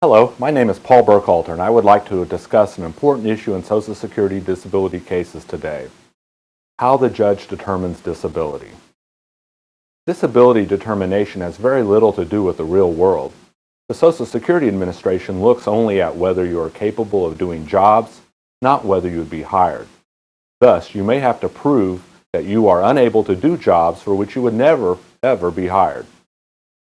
Hello, my name is Paul Burkhalter, and I would like to discuss an important issue in Social Security disability cases today: how the judge determines disability. Disability determination has very little to do with the real world. The Social Security Administration looks only at whether you are capable of doing jobs, not whether you would be hired. Thus, you may have to prove that you are unable to do jobs for which you would never, ever be hired.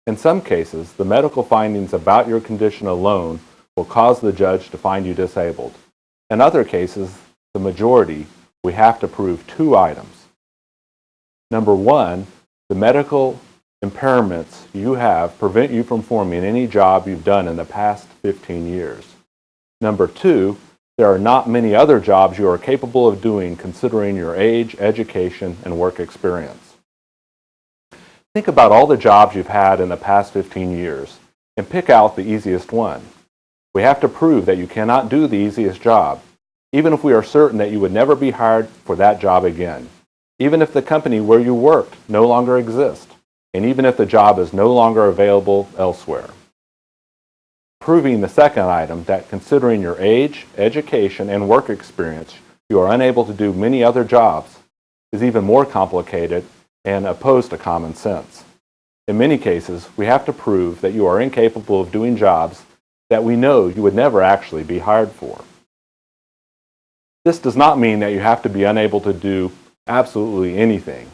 In some cases, the medical findings about your condition alone will cause the judge to find you disabled. In other cases, the majority, we have to prove two items. Number one, the medical impairments you have prevent you from performing any job you've done in the past 15 years. Number two, there are not many other jobs you are capable of doing considering your age, education, and work experience. Think about all the jobs you've had in the past 15 years and pick out the easiest one. We have to prove that you cannot do the easiest job, even if we are certain that you would never be hired for that job again, even if the company where you worked no longer exists, and even if the job is no longer available elsewhere. Proving the second item, that considering your age, education, and work experience, you are unable to do many other jobs, is even more complicated and opposed to common sense. In many cases, we have to prove that you are incapable of doing jobs that we know you would never actually be hired for. This does not mean that you have to be unable to do absolutely anything.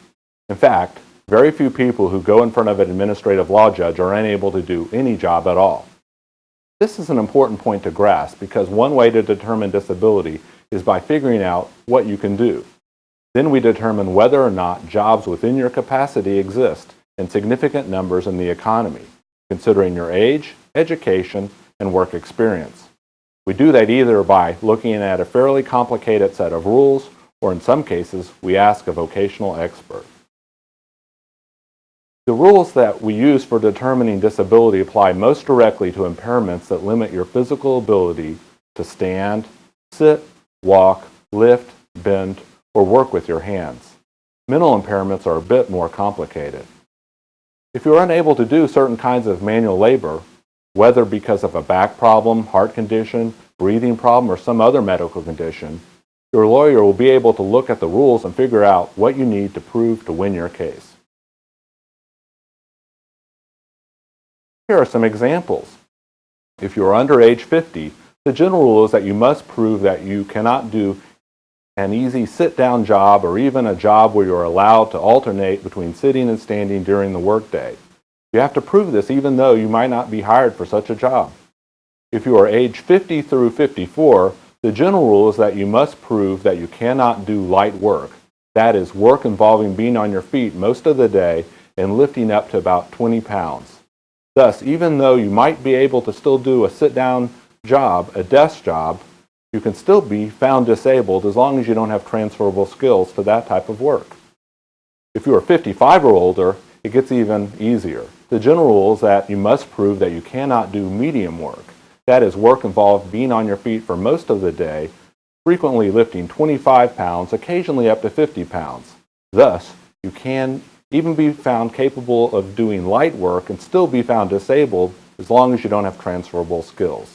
In fact, very few people who go in front of an administrative law judge are unable to do any job at all. This is an important point to grasp because one way to determine disability is by figuring out what you can do. Then we determine whether or not jobs within your capacity exist in significant numbers in the economy, considering your age, education, and work experience. We do that either by looking at a fairly complicated set of rules, or in some cases, we ask a vocational expert. The rules that we use for determining disability apply most directly to impairments that limit your physical ability to stand, sit, walk, lift, bend, or work with your hands. Mental impairments are a bit more complicated. If you are unable to do certain kinds of manual labor, whether because of a back problem, heart condition, breathing problem, or some other medical condition, your lawyer will be able to look at the rules and figure out what you need to prove to win your case. Here are some examples. If you are under age 50, the general rule is that you must prove that you cannot do an easy sit-down job or even a job where you're allowed to alternate between sitting and standing during the workday. You have to prove this even though you might not be hired for such a job. If you are age 50 through 54, the general rule is that you must prove that you cannot do light work. That is, work involving being on your feet most of the day and lifting up to about 20 pounds. Thus, even though you might be able to still do a sit-down job, a desk job, you can still be found disabled as long as you don't have transferable skills to that type of work. If you are 55 or older, it gets even easier. The general rule is that you must prove that you cannot do medium work. That is, work involved being on your feet for most of the day, frequently lifting 25 pounds, occasionally up to 50 pounds. Thus, you can even be found capable of doing light work and still be found disabled as long as you don't have transferable skills.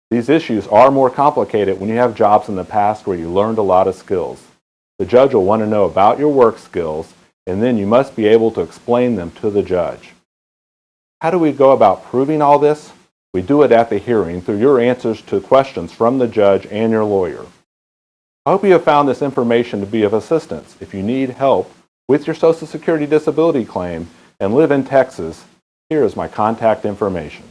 These issues are more complicated when you have jobs in the past where you learned a lot of skills. The judge will want to know about your work skills, and then you must be able to explain them to the judge. How do we go about proving all this? We do it at the hearing through your answers to questions from the judge and your lawyer. I hope you have found this information to be of assistance. If you need help with your Social Security disability claim and live in Texas, here is my contact information.